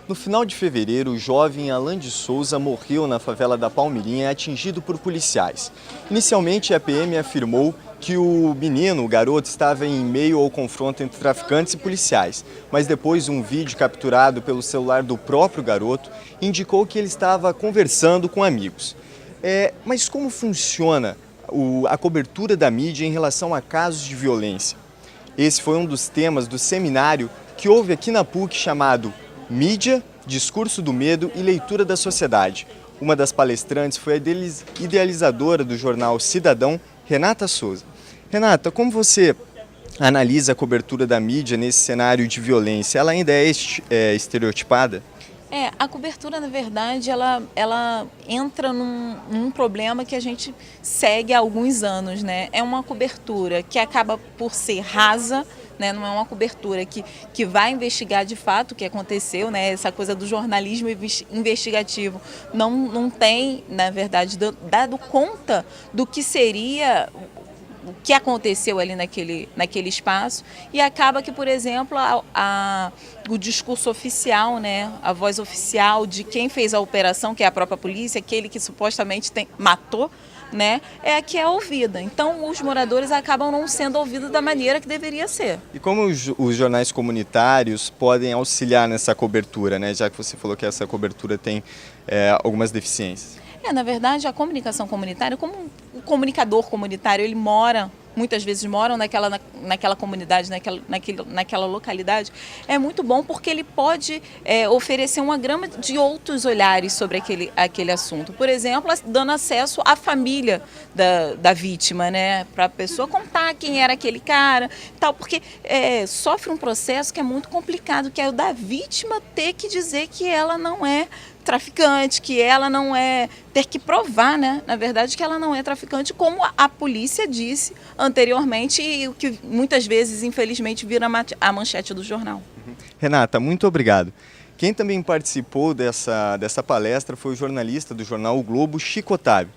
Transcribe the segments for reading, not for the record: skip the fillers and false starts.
No final de fevereiro, o jovem Alan de Souza morreu na favela da Palmeirinha, atingido por policiais. Inicialmente, a PM afirmou que o garoto, estava em meio ao confronto entre traficantes e policiais. Mas depois, um vídeo capturado pelo celular do próprio garoto indicou que ele estava conversando com amigos. Mas como funciona a cobertura da mídia em relação a casos de violência? Esse foi um dos temas do seminário que houve aqui na PUC chamado Mídia, Discurso do Medo e Leitura da Sociedade. Uma das palestrantes foi a idealizadora do jornal Cidadão, Renata Souza. Renata, como você analisa a cobertura da mídia nesse cenário de violência? Ela ainda é estereotipada? A cobertura, na verdade, ela entra num problema que a gente segue há alguns anos, né? É uma cobertura que acaba por ser rasa, né? Não é uma cobertura que vai investigar de fato o que aconteceu, né? Essa coisa do jornalismo investigativo não tem, na verdade, dado conta do que seria o que aconteceu ali naquele espaço, e acaba que, por exemplo, o discurso oficial, né, a voz oficial de quem fez a operação, que é a própria polícia, aquele que supostamente matou, né, é a que é ouvida. Então, os moradores acabam não sendo ouvidos da maneira que deveria ser. E como os jornais comunitários podem auxiliar nessa cobertura, né, já que você falou que essa cobertura tem algumas deficiências? Na verdade, a comunicação comunitária, como o comunicador comunitário, ele muitas vezes moram naquela comunidade, naquela localidade, é muito bom porque ele pode oferecer uma gama de outros olhares sobre aquele assunto. Por exemplo, dando acesso à família da vítima, né, para a pessoa contar quem era aquele cara, tal, porque sofre um processo que é muito complicado, que é o da vítima ter que dizer que ela não é traficante, que ela não ter que provar, né, na verdade, que ela não é traficante, como a polícia disse anteriormente, e o que muitas vezes, infelizmente, vira a manchete do jornal. Renata, muito obrigado. Quem também participou dessa palestra foi o jornalista do jornal O Globo, Chico Otávio.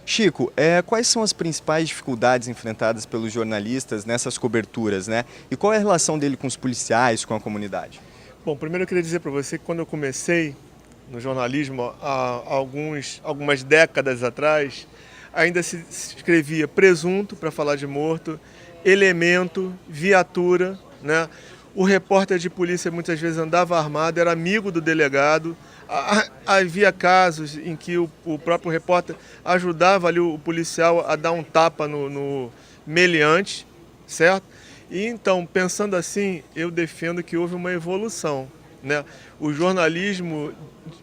Chico, quais são as principais dificuldades enfrentadas pelos jornalistas nessas coberturas, né? E qual é a relação dele com os policiais, com a comunidade? Bom, primeiro eu queria dizer para você que quando eu comecei no jornalismo há algumas décadas atrás, ainda se escrevia presunto para falar de morto, elemento, viatura, né? O repórter de polícia muitas vezes andava armado, era amigo do delegado. Havia casos em que o próprio repórter ajudava ali o policial a dar um tapa no meliante, certo? E então, pensando assim, eu defendo que houve uma evolução, né? O jornalismo,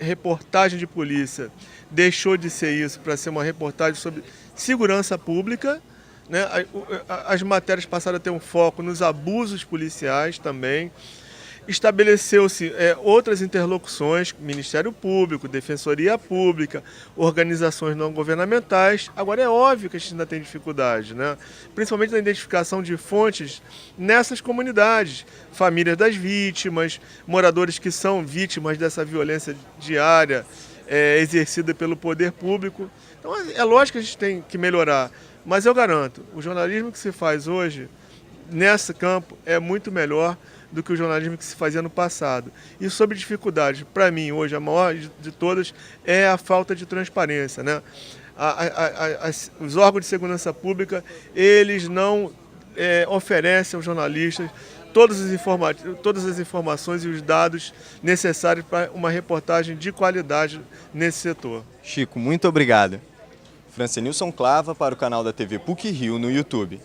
reportagem de polícia, deixou de ser isso para ser uma reportagem sobre segurança pública, né? As matérias passaram a ter um foco nos abusos policiais também. Estabeleceu-se outras interlocuções, Ministério Público, Defensoria Pública, organizações não governamentais. Agora é óbvio que a gente ainda tem dificuldade, né? Principalmente na identificação de fontes nessas comunidades, famílias das vítimas, moradores que são vítimas dessa violência diária exercida pelo poder público. Então é lógico que a gente tem que melhorar, mas eu garanto, o jornalismo que se faz hoje, nesse campo, é muito melhor do que o jornalismo que se fazia no passado. E sobre dificuldade, para mim, hoje, a maior de todas é a falta de transparência, né? Os órgãos de segurança pública, eles não oferecem aos jornalistas todas as informações e os dados necessários para uma reportagem de qualidade nesse setor. Chico, muito obrigado. Francenilson Clava para o canal da TV PUC Rio no YouTube.